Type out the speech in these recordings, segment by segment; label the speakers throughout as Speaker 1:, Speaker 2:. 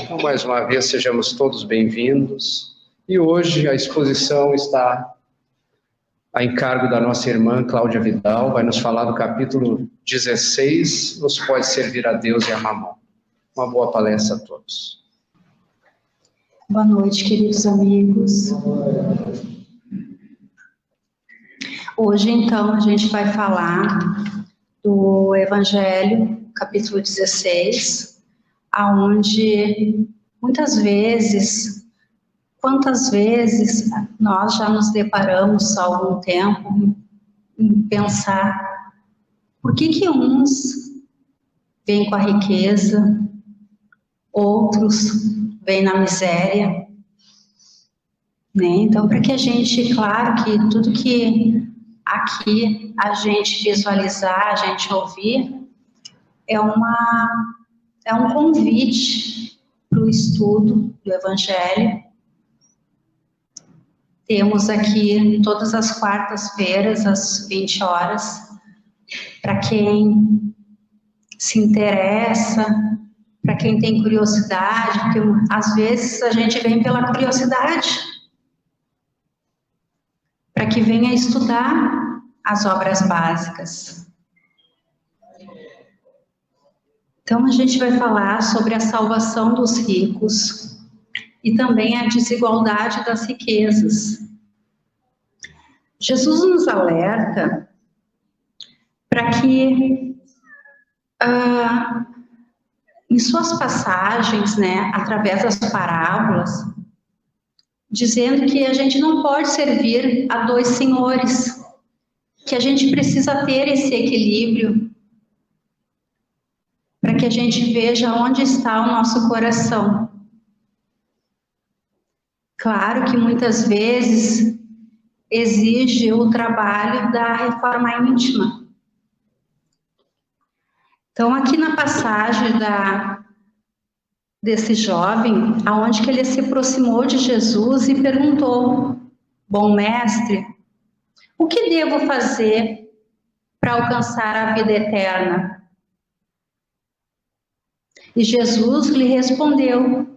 Speaker 1: Então, mais uma vez, sejamos todos bem-vindos. E hoje a exposição está a encargo da nossa irmã Cláudia Vidal, vai nos falar do capítulo 16, Nos pode servir a Deus e a Mamon. Uma boa palestra a todos.
Speaker 2: Boa noite, queridos amigos. Hoje, então, a gente vai falar do Evangelho, capítulo 16, aonde muitas vezes, quantas vezes nós já nos deparamos há algum tempo em pensar por que uns vêm com a riqueza, outros vêm na miséria, né? Então, para que a gente, claro que tudo que aqui a gente visualizar, a gente ouvir, é um convite para o estudo do Evangelho. Temos aqui todas as quartas-feiras, às 20 horas, para quem se interessa, para quem tem curiosidade, porque às vezes a gente vem pela curiosidade, para que venha estudar as obras básicas. Então, a gente vai falar sobre a salvação dos ricos e também a desigualdade das riquezas. Jesus nos alerta para que, em suas passagens, né, através das parábolas, dizendo que a gente não pode servir a dois senhores, que a gente precisa ter esse equilíbrio, para que a gente veja onde está o nosso coração. Claro que muitas vezes exige o trabalho da reforma íntima. Então, aqui na passagem desse jovem, aonde que ele se aproximou de Jesus e perguntou: bom mestre, o que devo fazer para alcançar a vida eterna? E Jesus lhe respondeu: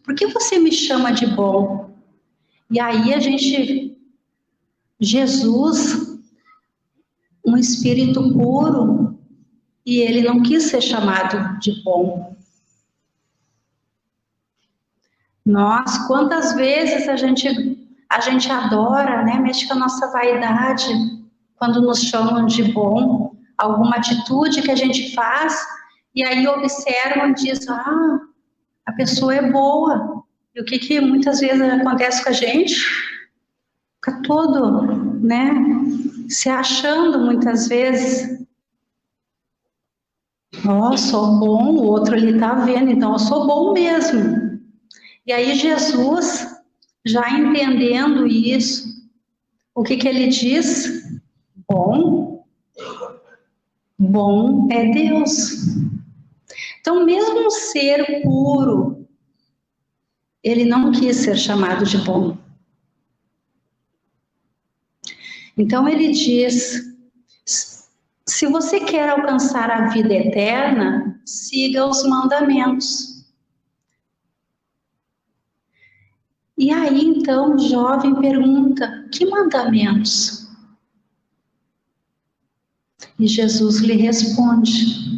Speaker 2: por que você me chama de bom? E aí Jesus, um espírito puro, e ele não quis ser chamado de bom. Nós, quantas vezes a gente adora, né, mexe com a nossa vaidade, quando nos chamam de bom, alguma atitude que a gente faz, e aí observam e dizem: a pessoa é boa. E o que muitas vezes acontece com a gente? Fica todo, né, se achando muitas vezes. Sou bom, o outro ali está vendo, então eu sou bom mesmo. E aí Jesus, já entendendo isso, o que ele diz? Bom é Deus. Então, mesmo um ser puro, ele não quis ser chamado de bom. Então, ele diz: se você quer alcançar a vida eterna, siga os mandamentos. E aí, então, o jovem pergunta: que mandamentos? E Jesus lhe responde: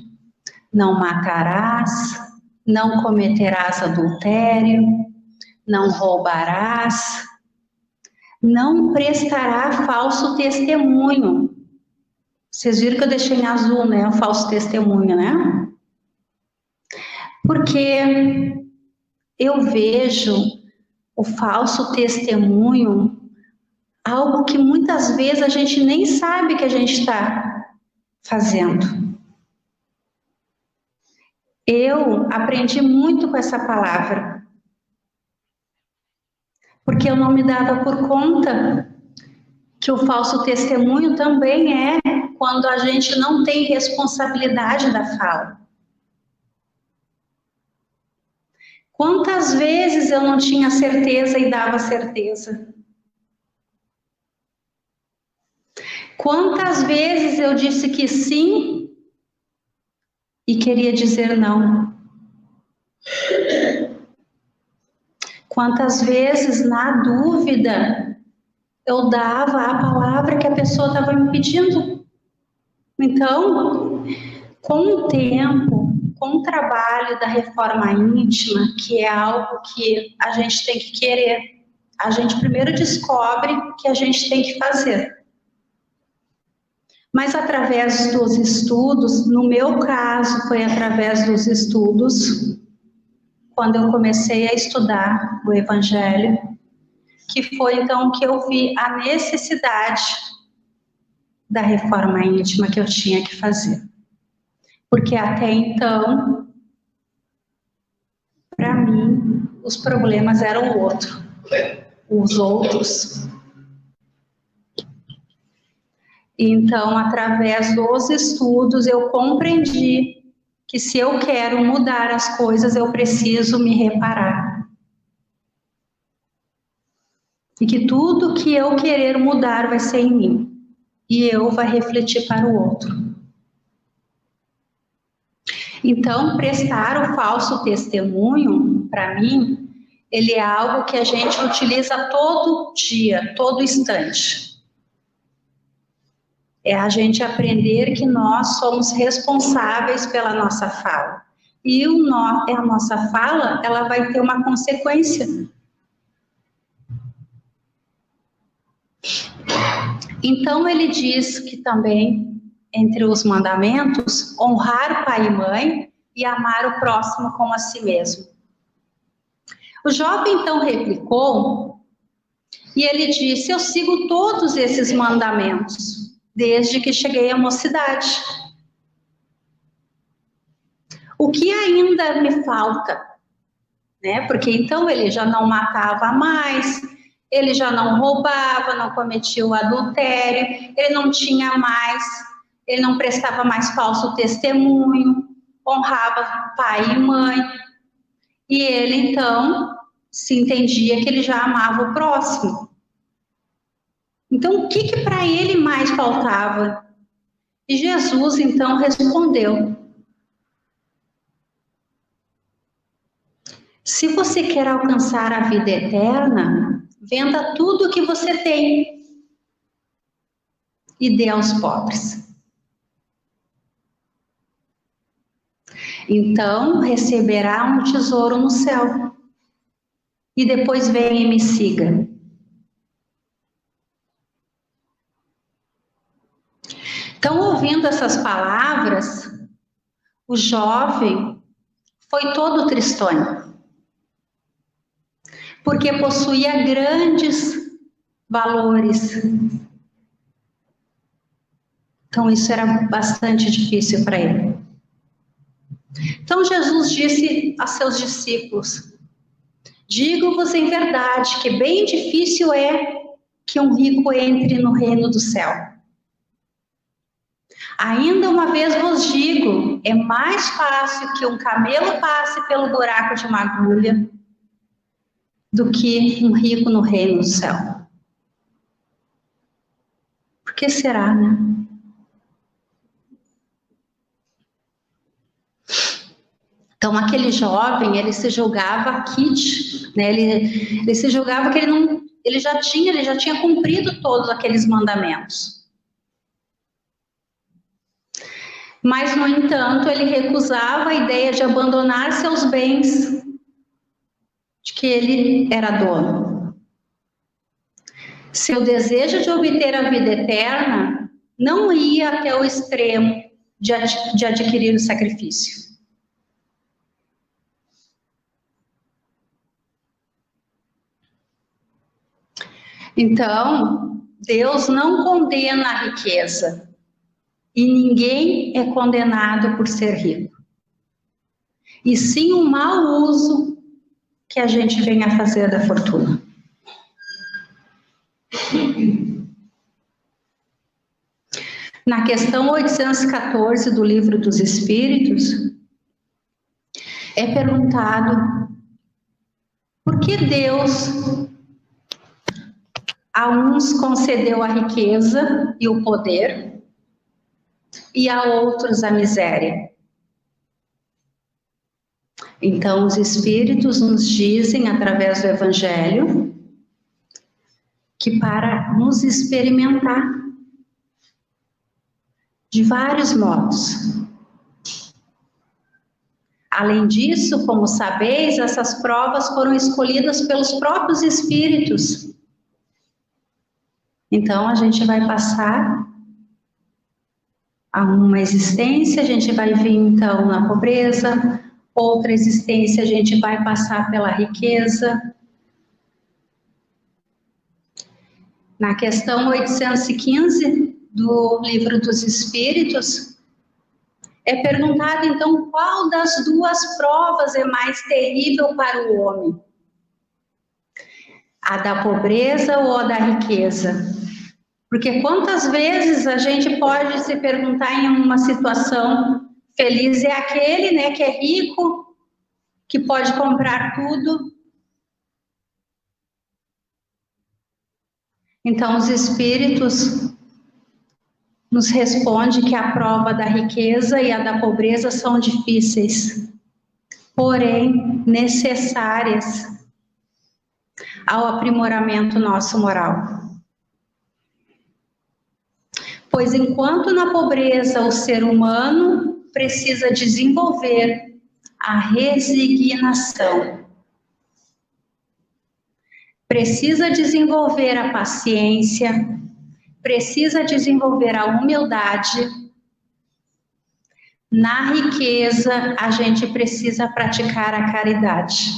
Speaker 2: não matarás, não cometerás adultério, não roubarás, não prestará falso testemunho. Vocês viram que eu deixei em azul, né, o falso testemunho, né? Porque eu vejo o falso testemunho algo que muitas vezes a gente nem sabe que a gente está fazendo. Eu aprendi muito com essa palavra, porque eu não me dava por conta que o falso testemunho também é quando a gente não tem responsabilidade da fala. Quantas vezes eu não tinha certeza e dava certeza? Quantas vezes eu disse que sim e queria dizer não? Quantas vezes, na dúvida, eu dava a palavra que a pessoa estava me pedindo. Então, com o tempo, com o trabalho da reforma íntima, que é algo que a gente tem que querer, a gente primeiro descobre que a gente tem que fazer. Mas através dos estudos, no meu caso foi através dos estudos, quando eu comecei a estudar o Evangelho, que foi então que eu vi a necessidade da reforma íntima que eu tinha que fazer. Porque até então, para mim, os problemas eram os outros. Então, através dos estudos, eu compreendi que se eu quero mudar as coisas, eu preciso me reparar. E que tudo que eu querer mudar vai ser em mim. E eu vai refletir para o outro. Então, prestar o falso testemunho, para mim, ele é algo que a gente utiliza todo dia, todo instante. É a gente aprender que nós somos responsáveis pela nossa fala. E a nossa fala, ela vai ter uma consequência. Então, ele diz que também, entre os mandamentos, honrar pai e mãe e amar o próximo como a si mesmo. O jovem então replicou e ele disse: eu sigo todos esses mandamentos desde que cheguei à mocidade. O que ainda me falta? Né? Porque então ele já não matava mais, ele já não roubava, não cometia o adultério, ele não tinha mais, ele não prestava mais falso testemunho, honrava pai e mãe. E ele, então, se entendia que ele já amava o próximo. Então, o que para ele mais faltava? E Jesus, então, respondeu: se você quer alcançar a vida eterna, venda tudo o que você tem e dê aos pobres. Então receberá um tesouro no céu. E depois venha e me siga. Então, ouvindo essas palavras, o jovem foi todo tristonho, porque possuía grandes valores. Então, isso era bastante difícil para ele. Então, Jesus disse a seus discípulos: digo-vos em verdade que bem difícil é que um rico entre no reino do céu. Ainda uma vez vos digo, é mais fácil que um camelo passe pelo buraco de uma agulha do que um rico no reino do céu. Por que será, né? Então, aquele jovem, ele se julgava kit, né? Ele se julgava que ele já tinha cumprido todos aqueles mandamentos. Mas, no entanto, ele recusava a ideia de abandonar seus bens, de que ele era dono. Seu desejo de obter a vida eterna não ia até o extremo de adquirir o sacrifício. Então, Deus não condena a riqueza. E ninguém é condenado por ser rico. E sim o mau uso que a gente vem a fazer da fortuna. Na questão 814 do Livro dos Espíritos, é perguntado por que Deus a uns concedeu a riqueza e o poder e a outros a miséria. Então, os Espíritos nos dizem, através do Evangelho, que para nos experimentar de vários modos. Além disso, como sabeis, essas provas foram escolhidas pelos próprios Espíritos. Então, a gente vai passar a uma existência, a gente vai vir então na pobreza, outra existência a gente vai passar pela riqueza. Na questão 815 do Livro dos Espíritos, é perguntado então qual das duas provas é mais terrível para o homem? A da pobreza ou a da riqueza? Porque quantas vezes a gente pode se perguntar em uma situação, feliz é aquele, né, que é rico, que pode comprar tudo. Então os Espíritos nos respondem que a prova da riqueza e a da pobreza são difíceis, porém necessárias ao aprimoramento nosso moral. Pois enquanto na pobreza o ser humano precisa desenvolver a resignação, precisa desenvolver a paciência, precisa desenvolver a humildade, na riqueza a gente precisa praticar a caridade,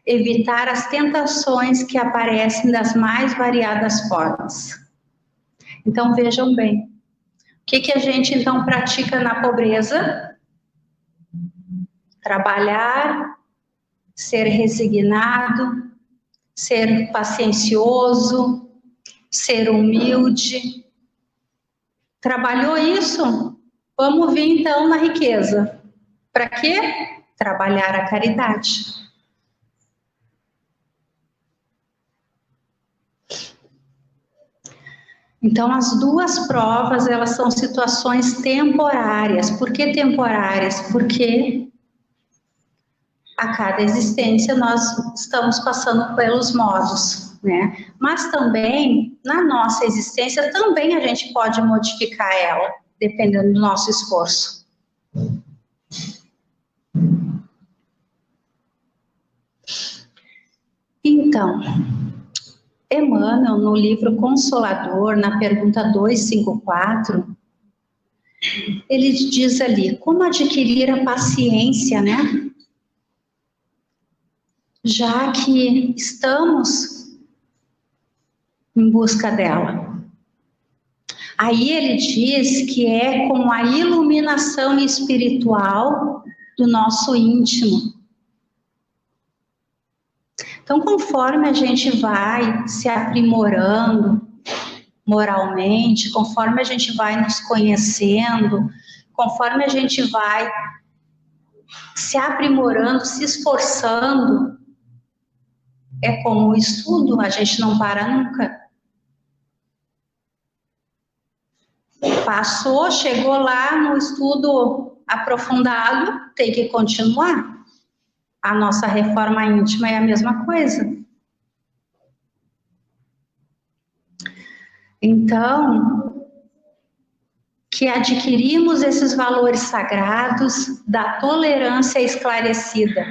Speaker 2: evitar as tentações que aparecem das mais variadas formas. Então vejam bem, o que a gente então pratica na pobreza? Trabalhar, ser resignado, ser paciencioso, ser humilde. Trabalhou isso? Vamos vir então na riqueza. Para quê? Trabalhar a caridade. Então, as duas provas, elas são situações temporárias. Por que temporárias? Porque a cada existência nós estamos passando pelos modos, né? Mas também, na nossa existência, também a gente pode modificar ela, dependendo do nosso esforço. Então, Emmanuel, no livro Consolador, na pergunta 254, ele diz ali, como adquirir a paciência, né? Já que estamos em busca dela. Aí ele diz que é com a iluminação espiritual do nosso íntimo. Então, conforme a gente vai se aprimorando moralmente, conforme a gente vai nos conhecendo, conforme a gente vai se aprimorando, se esforçando, é como o estudo, a gente não para nunca. Passou, chegou lá no estudo aprofundado, tem que continuar. A nossa reforma íntima é a mesma coisa. Então, que adquirimos esses valores sagrados da tolerância esclarecida.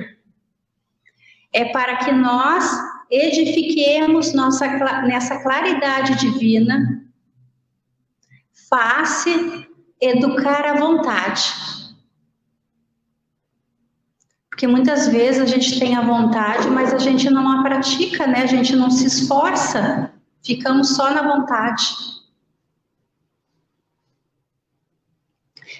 Speaker 2: É para que nós edifiquemos nessa claridade divina, face educar à vontade. Porque muitas vezes a gente tem a vontade, mas a gente não a pratica, né? A gente não se esforça, ficamos só na vontade.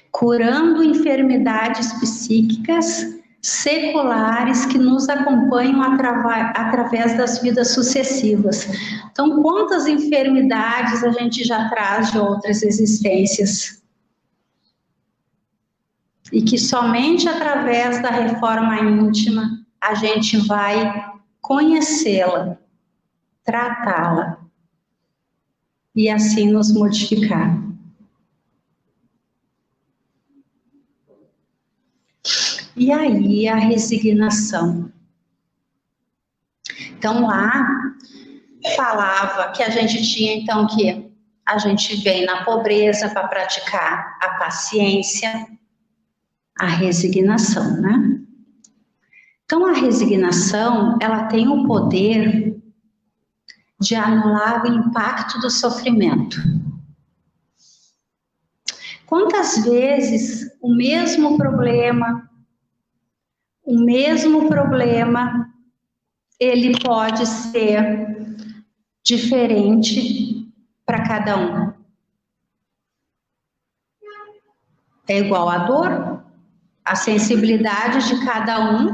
Speaker 2: Curando enfermidades psíquicas seculares que nos acompanham através das vidas sucessivas. Então, quantas enfermidades a gente já traz de outras existências? E que somente através da reforma íntima a gente vai conhecê-la, tratá-la e assim nos modificar. E aí a resignação. Então lá falava que a gente tinha então que a gente vem na pobreza para praticar a paciência, a resignação, né? Então a resignação, ela tem o poder de anular o impacto do sofrimento. Quantas vezes o mesmo problema, ele pode ser diferente para cada um. É igual a dor, a sensibilidade de cada um,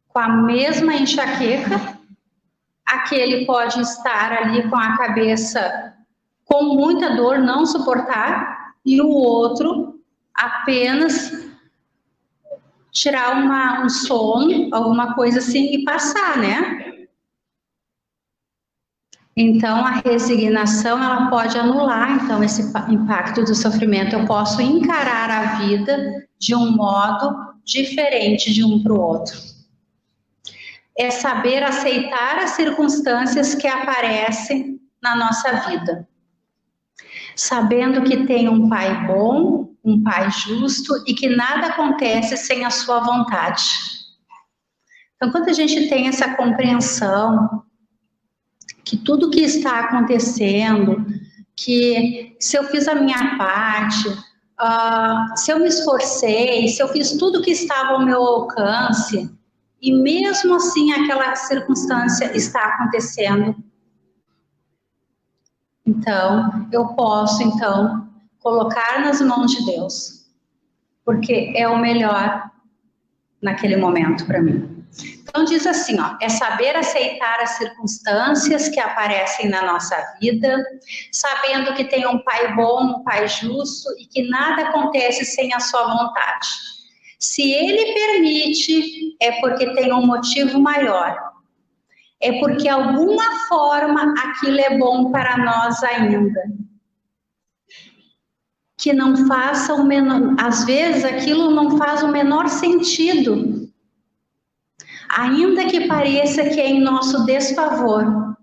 Speaker 2: com a mesma enxaqueca, aquele pode estar ali com a cabeça com muita dor, não suportar, e o outro apenas tirar um sono, alguma coisa assim e passar, né? Então, a resignação, ela pode anular, então, esse impacto do sofrimento. Eu posso encarar a vida de um modo diferente de um para o outro. É saber aceitar as circunstâncias que aparecem na nossa vida. Sabendo que tem um Pai bom, um Pai justo e que nada acontece sem a sua vontade. Então, quando a gente tem essa compreensão que tudo que está acontecendo, que se eu fiz a minha parte, se eu me esforcei, se eu fiz tudo que estava ao meu alcance, e mesmo assim aquela circunstância está acontecendo, então eu posso colocar nas mãos de Deus, porque é o melhor naquele momento para mim. Então diz assim, ó, é saber aceitar as circunstâncias que aparecem na nossa vida, sabendo que tem um Pai bom, um Pai justo e que nada acontece sem a sua vontade. Se Ele permite, é porque tem um motivo maior. É porque alguma forma aquilo é bom para nós ainda. Que não faça o menor, às vezes aquilo não faz o menor sentido. Ainda que pareça que é em nosso desfavor.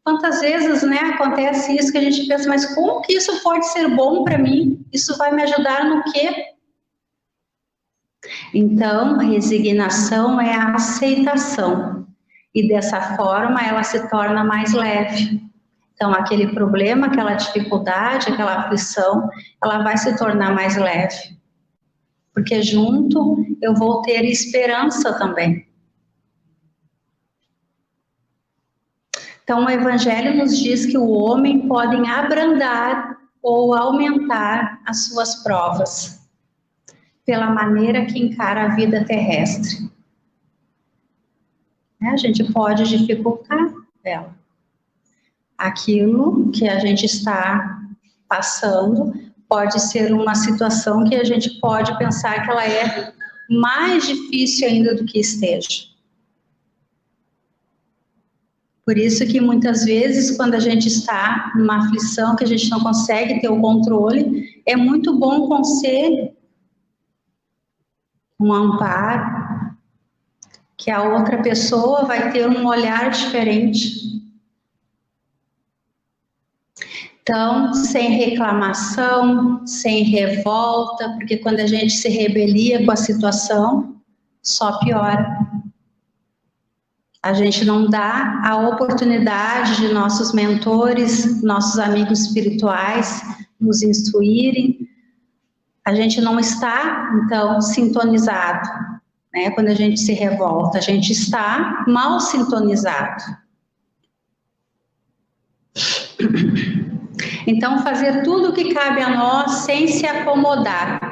Speaker 2: Quantas vezes, né, acontece isso que a gente pensa, mas como que isso pode ser bom para mim? Isso vai me ajudar no quê? Então, resignação é a aceitação. E dessa forma ela se torna mais leve. Então, aquele problema, aquela dificuldade, aquela aflição, ela vai se tornar mais leve. Porque junto eu vou ter esperança também. Então, o Evangelho nos diz que o homem pode abrandar ou aumentar as suas provas, pela maneira que encara a vida terrestre. A gente pode dificultar ela. Aquilo que a gente está passando pode ser uma situação que a gente pode pensar que ela é mais difícil ainda do que esteja. Por isso que muitas vezes, quando a gente está numa aflição, que a gente não consegue ter o controle, é muito bom um conselho, um amparo, que a outra pessoa vai ter um olhar diferente. Então, sem reclamação, sem revolta, porque quando a gente se rebelia com a situação, só piora. A gente não dá a oportunidade de nossos mentores, nossos amigos espirituais nos instruírem. A gente não está, então, sintonizado, né? Quando a gente se revolta, a gente está mal sintonizado. Então, fazer tudo o que cabe a nós sem se acomodar.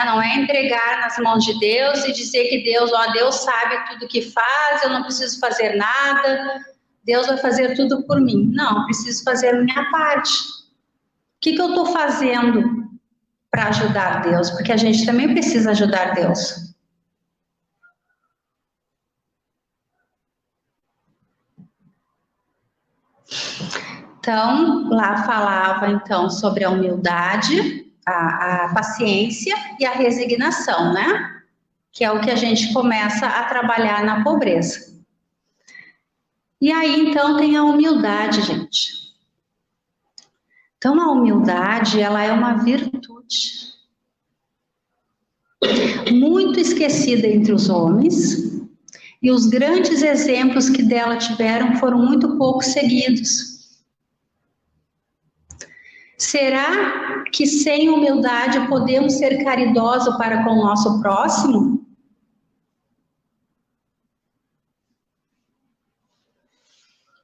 Speaker 2: Não é entregar nas mãos de Deus e dizer que Deus sabe tudo que faz, eu não preciso fazer nada, Deus vai fazer tudo por mim. Não, preciso fazer a minha parte. O que eu estou fazendo para ajudar Deus? Porque a gente também precisa ajudar Deus. Então, lá falava então sobre a humildade, a paciência e a resignação, né? Que é o que a gente começa a trabalhar na pobreza. E aí, então, tem a humildade, gente. Então, a humildade, ela é uma virtude muito esquecida entre os homens, e os grandes exemplos que dela tiveram foram muito pouco seguidos. Será que sem humildade podemos ser caridosos para com o nosso próximo?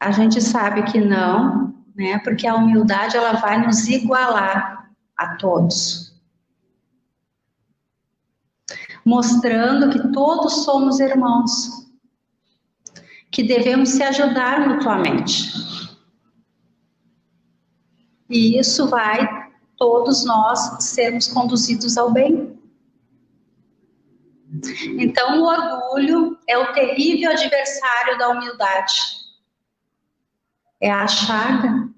Speaker 2: A gente sabe que não, né? Porque a humildade ela vai nos igualar a todos, mostrando que todos somos irmãos, que devemos se ajudar mutuamente. E isso vai todos nós sermos conduzidos ao bem. Então, o orgulho é o terrível adversário da humildade. É a chaga,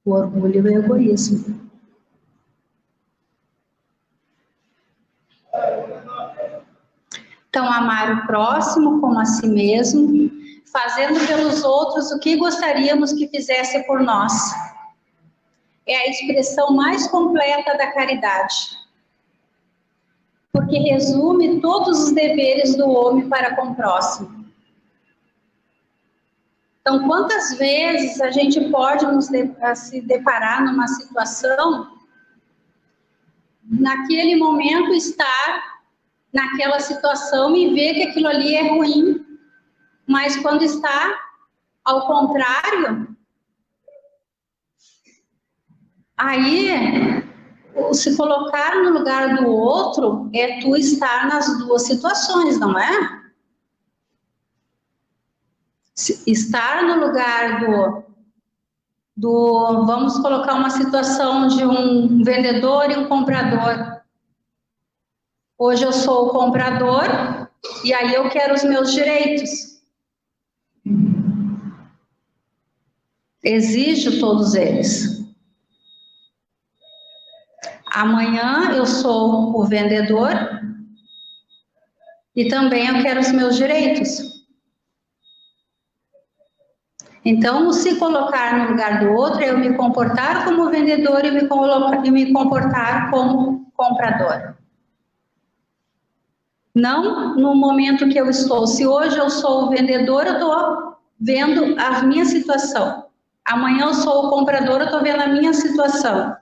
Speaker 2: o orgulho e o egoísmo. Então, amar o próximo como a si mesmo, fazendo pelos outros o que gostaríamos que fizesse por nós. É a expressão mais completa da caridade, porque resume todos os deveres do homem para com o próximo. Então, quantas vezes a gente pode se deparar numa situação, naquele momento estar naquela situação e ver que aquilo ali é ruim, mas quando está ao contrário, aí se colocar no lugar do outro é tu estar nas duas situações, não é? Estar no lugar vamos colocar uma situação de um vendedor e um comprador. Hoje eu sou o comprador e aí eu quero os meus direitos. Exijo todos eles. Amanhã eu sou o vendedor e também eu quero os meus direitos. Então, se colocar no lugar do outro é eu me comportar como vendedor e me comportar como comprador. Não no momento que eu estou. Se hoje eu sou o vendedor, eu estou vendo a minha situação. Amanhã eu sou o comprador, eu estou vendo a minha situação.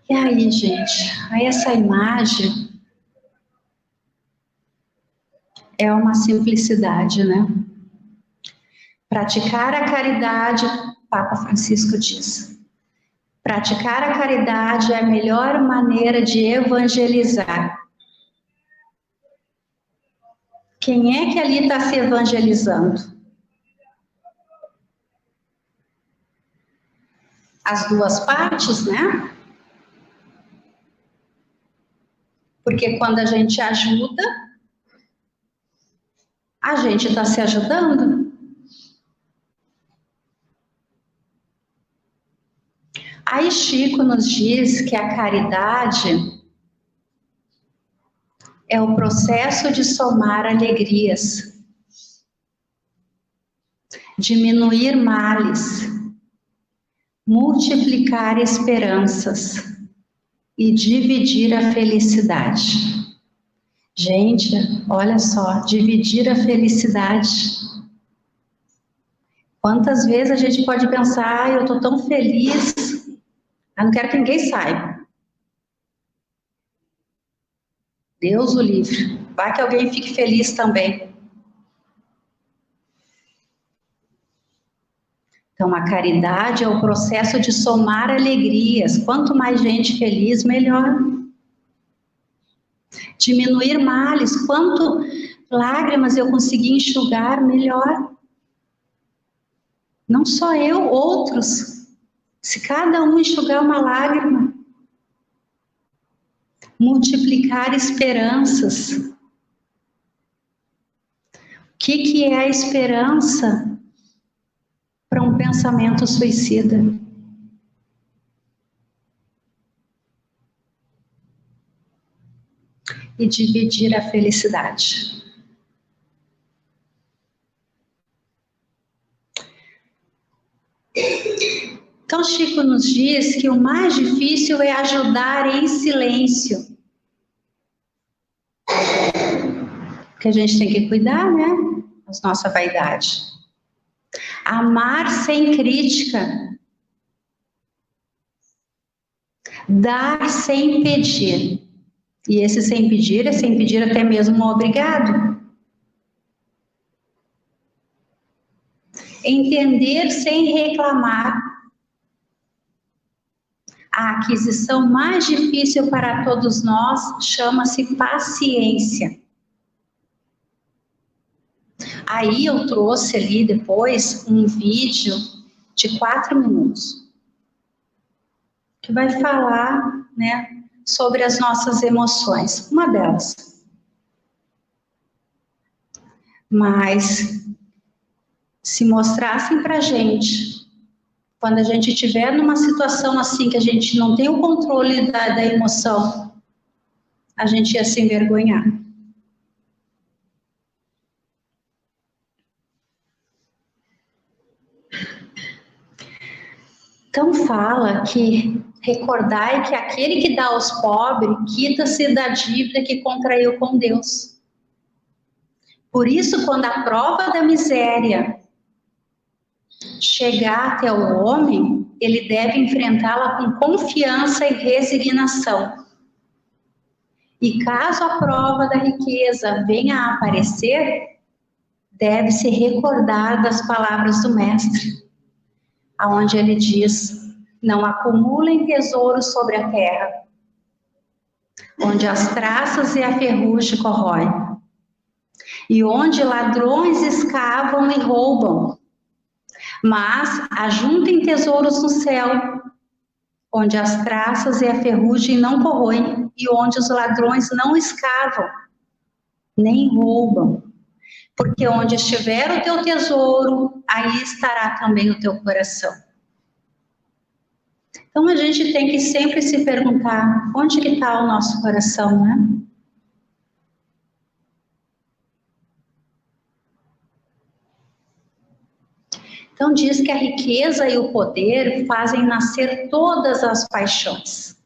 Speaker 2: E aí, gente, essa imagem é uma simplicidade, né? Praticar a caridade, Papa Francisco diz, praticar a caridade é a melhor maneira de evangelizar. Quem é que ali está se evangelizando? As duas partes, né? Porque quando a gente ajuda, a gente está se ajudando. Aí Chico nos diz que a caridade é o processo de somar alegrias, diminuir males, multiplicar esperanças e dividir a felicidade. Gente, olha só, dividir a felicidade. Quantas vezes a gente pode pensar, eu estou tão feliz, eu não quero que ninguém saiba. Deus o livre. Vai que alguém fique feliz também. Então, a caridade é o processo de somar alegrias. Quanto mais gente feliz, melhor. Diminuir males. Quanto lágrimas eu conseguir enxugar, melhor. Não só eu, outros. Se cada um enxugar uma lágrima. Multiplicar esperanças. O que é a esperança? para um pensamento suicida. E dividir a felicidade. Então, Chico nos diz que o mais difícil é ajudar em silêncio. Porque a gente tem que cuidar, né? Da nossa vaidade. Amar sem crítica. Dar sem pedir. E esse sem pedir é sem pedir até mesmo um obrigado. Entender sem reclamar. A aquisição mais difícil para todos nós chama-se paciência. Aí eu trouxe ali depois um vídeo de 4 minutos que vai falar, né, sobre as nossas emoções, uma delas. Mas se mostrassem para a gente, quando a gente estiver numa situação assim que a gente não tem o controle da emoção, a gente ia se envergonhar. Então fala que recordai que aquele que dá aos pobres quita-se da dívida que contraiu com Deus. Por isso, quando a prova da miséria chegar até o homem, ele deve enfrentá-la com confiança e resignação. E caso a prova da riqueza venha a aparecer, deve-se recordar das palavras do Mestre, aonde ele diz: não acumulem tesouros sobre a terra, onde as traças e a ferrugem corroem, e onde ladrões escavam e roubam. Mas ajuntem tesouros no céu, onde as traças e a ferrugem não corroem, e onde os ladrões não escavam, nem roubam. Porque onde estiver o teu tesouro, aí estará também o teu coração. Então a gente tem que sempre se perguntar, onde que está o nosso coração, né? Então diz que a riqueza e o poder fazem nascer todas as paixões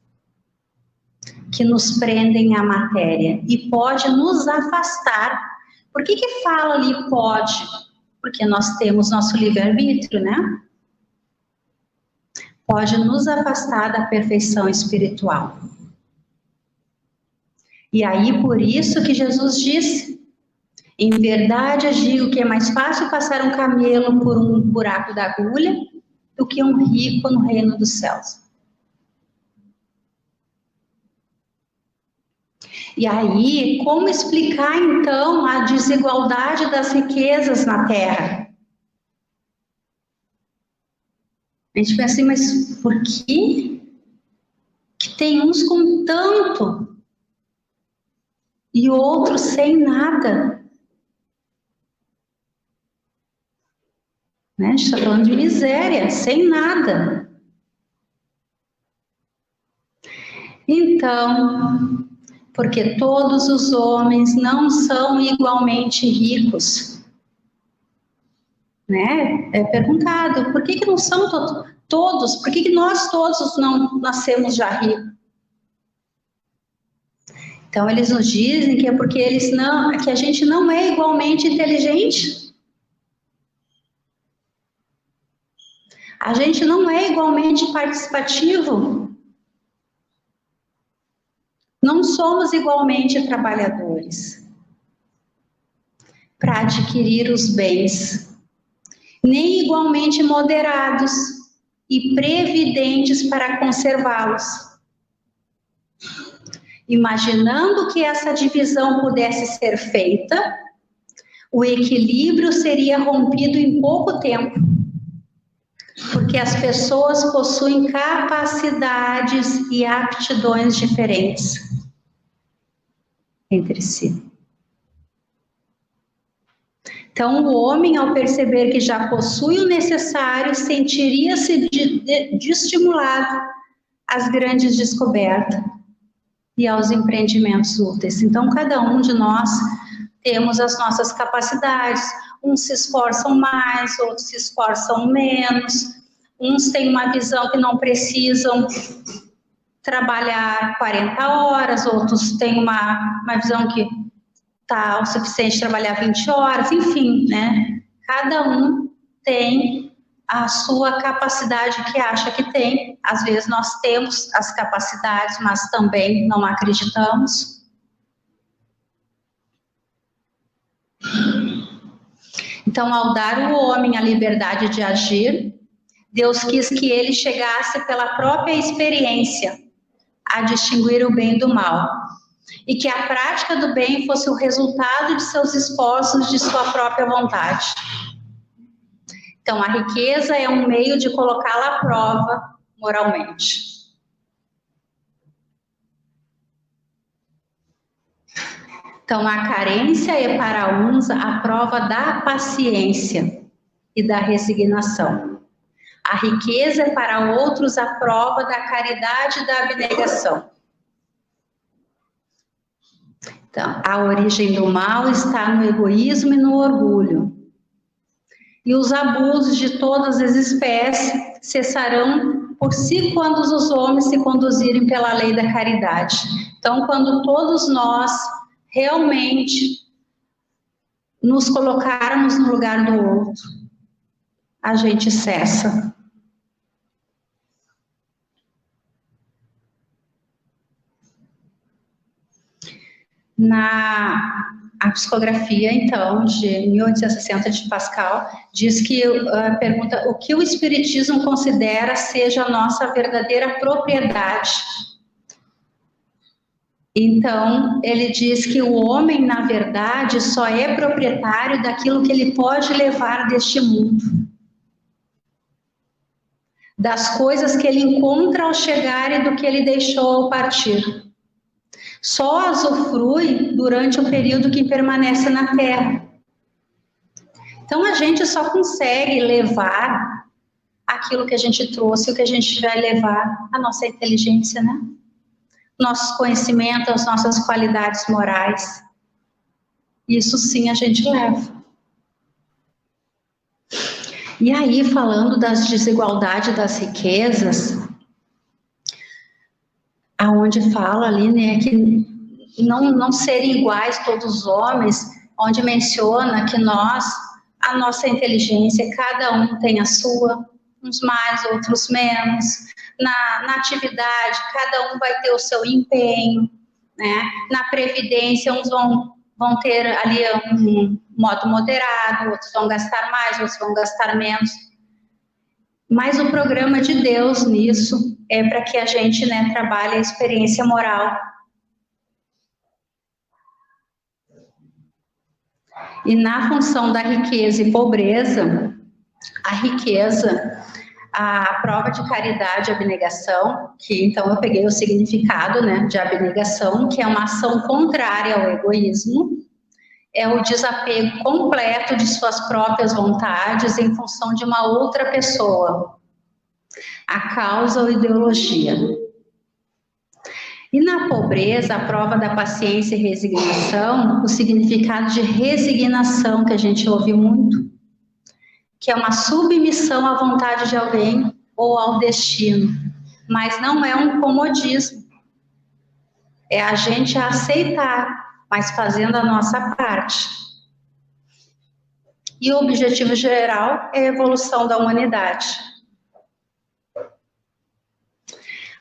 Speaker 2: que nos prendem à matéria e pode nos afastar. Por que que fala ali pode? Porque nós temos nosso livre-arbítrio, né? Pode nos afastar da perfeição espiritual. E aí por isso que Jesus disse: em verdade eu digo que é mais fácil passar um camelo por um buraco da agulha do que um rico no reino dos céus. E aí, como explicar então a desigualdade das riquezas na Terra? A gente pensa assim, mas por que tem uns com tanto e outros sem nada? Né? A gente está falando de miséria, sem nada. Então, porque todos os homens não são igualmente ricos. Né? É perguntado, por que não são todos? Por que nós todos não nascemos já ricos? Então, eles nos dizem que é porque que a gente não é igualmente inteligente. A gente não é igualmente participativo. Não somos igualmente trabalhadores para adquirir os bens, nem igualmente moderados e previdentes para conservá-los. Imaginando que essa divisão pudesse ser feita, o equilíbrio seria rompido em pouco tempo, porque as pessoas possuem capacidades e aptidões diferentes entre si. Então, o homem, ao perceber que já possui o necessário, sentiria-se estimulado às grandes descobertas e aos empreendimentos úteis. Então, cada um de nós temos as nossas capacidades. Uns se esforçam mais, outros se esforçam menos. Uns têm uma visão que não precisam trabalhar 40 horas, outros têm uma visão que está o suficiente trabalhar 20 horas, enfim, né? Cada um tem a sua capacidade que acha que tem. Às vezes nós temos as capacidades, mas também não acreditamos. Então, ao dar ao homem a liberdade de agir, Deus quis que ele chegasse pela própria experiência a distinguir o bem do mal, e que a prática do bem fosse o resultado de seus esforços, de sua própria vontade. Então, a riqueza é um meio de colocá-la à prova moralmente. Então, a carência é para uns a prova da paciência e da resignação. A riqueza é para outros a prova da caridade e da abnegação. Então, a origem do mal está no egoísmo e no orgulho. E os abusos de todas as espécies cessarão por si quando os homens se conduzirem pela lei da caridade. Então, quando todos nós realmente nos colocarmos no lugar do outro, a gente cessa. A psicografia, então, de 1860 de Pascal, diz que, pergunta o que o Espiritismo considera seja a nossa verdadeira propriedade. Então, ele diz que o homem, na verdade, só é proprietário daquilo que ele pode levar deste mundo, das coisas que ele encontra ao chegar e do que ele deixou ao partir. Só usufrui durante o período que permanece na Terra. Então, a gente só consegue levar aquilo que a gente trouxe, o que a gente vai levar, a nossa inteligência, né? Nossos conhecimentos, as nossas qualidades morais. Isso sim a gente leva. E aí, falando das desigualdades das riquezas, aonde fala ali, né, que não serem iguais todos os homens, onde menciona que a nossa inteligência, cada um tem a sua, uns mais, outros menos. Na atividade, cada um vai ter o seu empenho, né? Na previdência, uns vão ter ali um modo moderado, outros vão gastar mais, outros vão gastar menos. Mas o programa de Deus nisso é para que a gente, né, trabalhe a experiência moral. E na função da riqueza e pobreza, a riqueza, a prova de caridade e abnegação, que então eu peguei o significado, né, de abnegação, que é uma ação contrária ao egoísmo, é o desapego completo de suas próprias vontades em função de uma outra pessoa, a causa ou ideologia. E na pobreza, a prova da paciência e resignação, o significado de resignação, que a gente ouve muito, que é uma submissão à vontade de alguém ou ao destino, mas não é um comodismo, é a gente aceitar, mas fazendo a nossa parte. E o objetivo geral é a evolução da humanidade.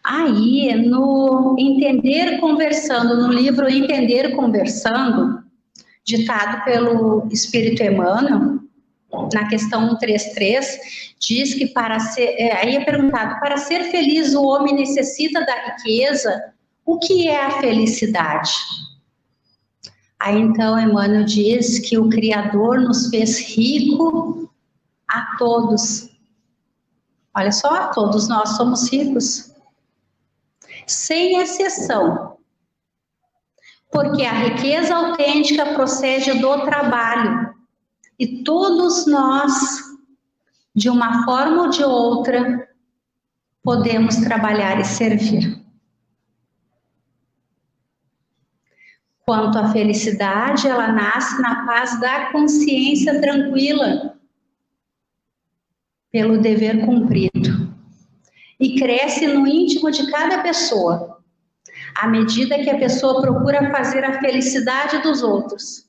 Speaker 2: Aí, no Entender Conversando, no livro Entender Conversando, ditado pelo Espírito Emmanuel, na questão 133, diz que aí é perguntado, para ser feliz o homem necessita da riqueza, o que é a felicidade? Aí então Emmanuel diz que o Criador nos fez rico a todos. Olha só, todos nós somos ricos. Sem exceção. Porque a riqueza autêntica procede do trabalho E todos nós, de uma forma ou de outra, podemos trabalhar e servir. Quanto à felicidade, ela nasce na paz da consciência tranquila, pelo dever cumprido, e cresce no íntimo de cada pessoa, à medida que a pessoa procura fazer a felicidade dos outros,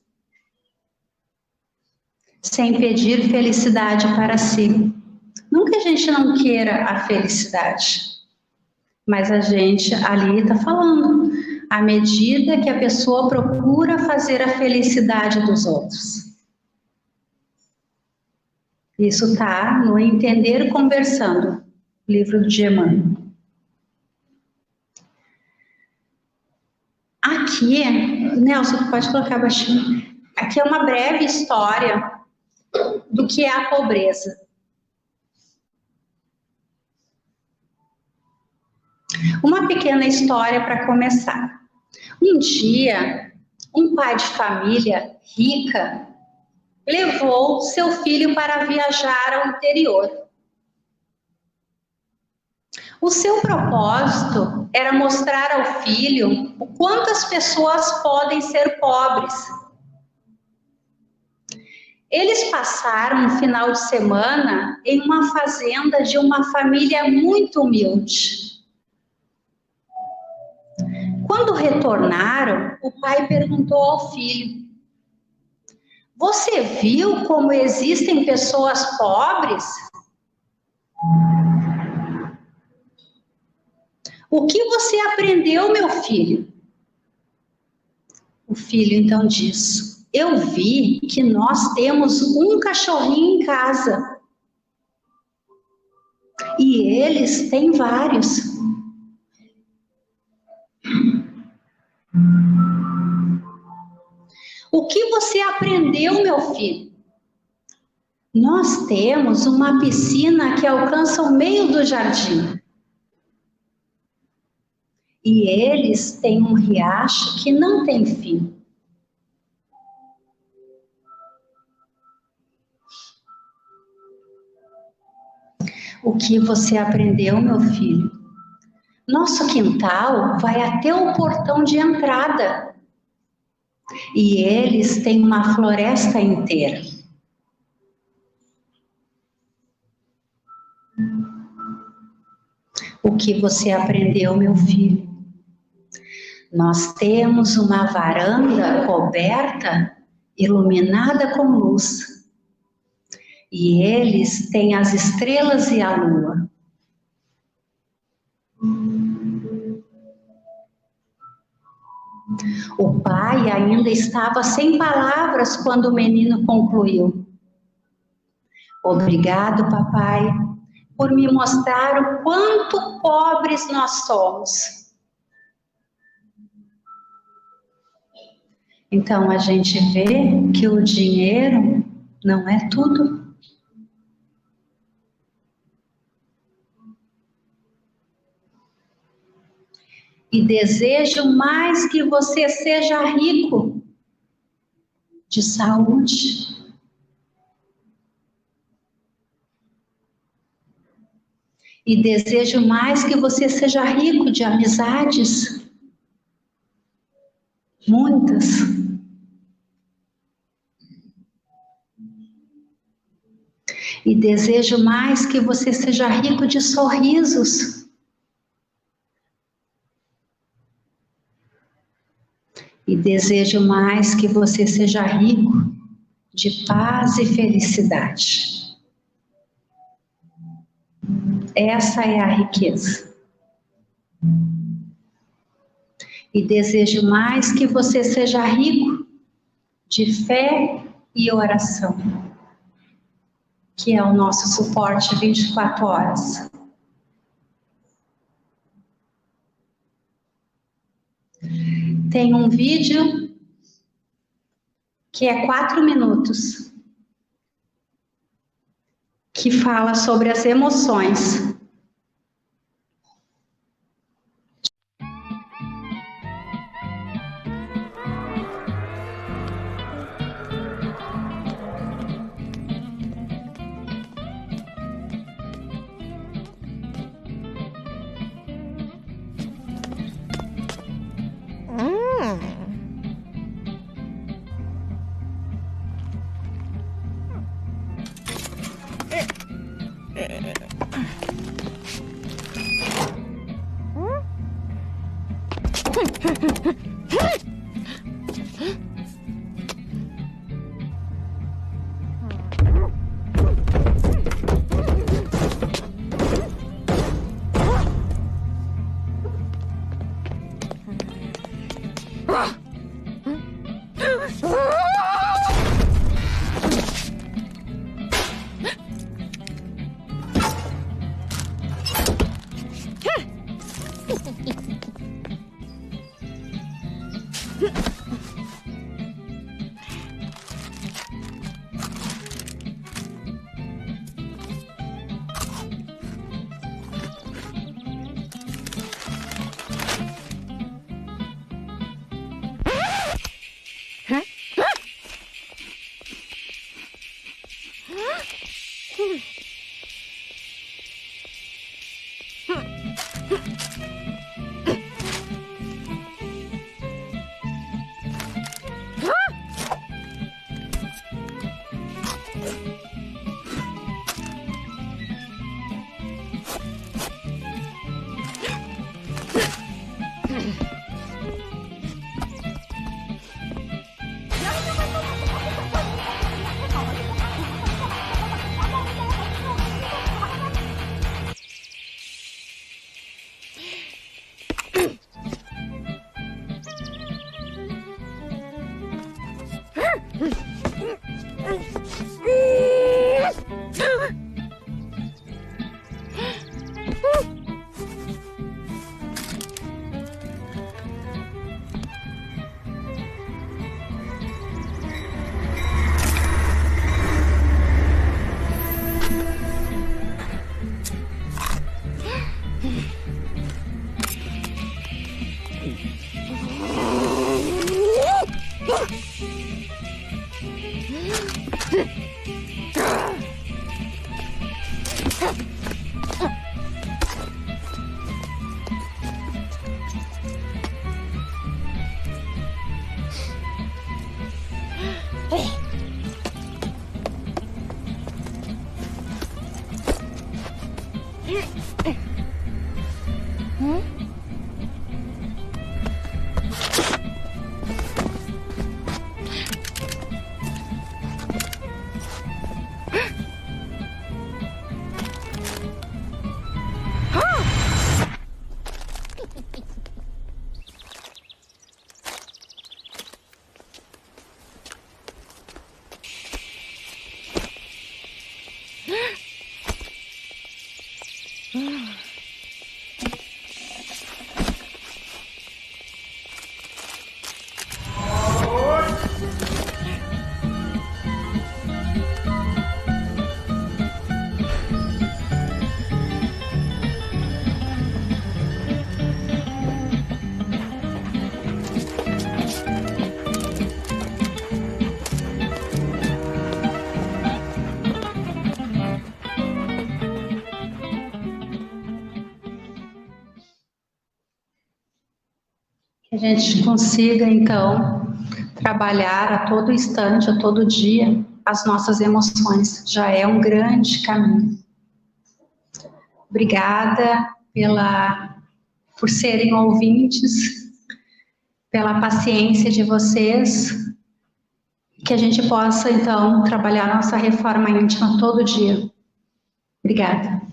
Speaker 2: sem pedir felicidade para si. Não que a gente não queira a felicidade, mas a gente ali está falando, à medida que a pessoa procura fazer a felicidade dos outros. Isso está no Entender Conversando, livro de Emmanuel. Aqui, Nelson, pode colocar baixinho. Aqui é uma breve história do que é a pobreza. Uma pequena história para começar. Um dia, um pai de família rica levou seu filho para viajar ao interior. O seu propósito era mostrar ao filho o quanto as pessoas podem ser pobres. Eles passaram um final de semana em uma fazenda de uma família muito humilde. Quando retornaram, o pai perguntou ao filho: "Você viu como existem pessoas pobres?" "O que você aprendeu, meu filho?" O filho então disse: "Eu vi que nós temos um cachorrinho em casa e eles têm vários." "O que você aprendeu, meu filho?" "Nós temos uma piscina que alcança o meio do jardim. E eles têm um riacho que não tem fim." "O que você aprendeu, meu filho?" "Nosso quintal vai até o portão de entrada. E eles têm uma floresta inteira." "O que você aprendeu, meu filho?" "Nós temos uma varanda coberta, iluminada com luz. E eles têm as estrelas e a lua." O pai ainda estava sem palavras quando o menino concluiu: "Obrigado, papai, por me mostrar o quanto pobres nós somos." Então a gente vê que o dinheiro não é tudo. E desejo mais que você seja rico de saúde, e desejo mais que você seja rico de amizades, muitas. E desejo mais que você seja rico de sorrisos. E desejo mais que você seja rico de paz e felicidade. Essa é a riqueza. E desejo mais que você seja rico de fé e oração, que é o nosso suporte 24 horas. Tem um vídeo que é 4 minutos, que fala sobre as emoções. Que a gente consiga, então, trabalhar a todo instante, a todo dia, as nossas emoções. Já é um grande caminho. Obrigada por serem ouvintes, pela paciência de vocês, que a gente possa, então, trabalhar nossa reforma íntima todo dia. Obrigada.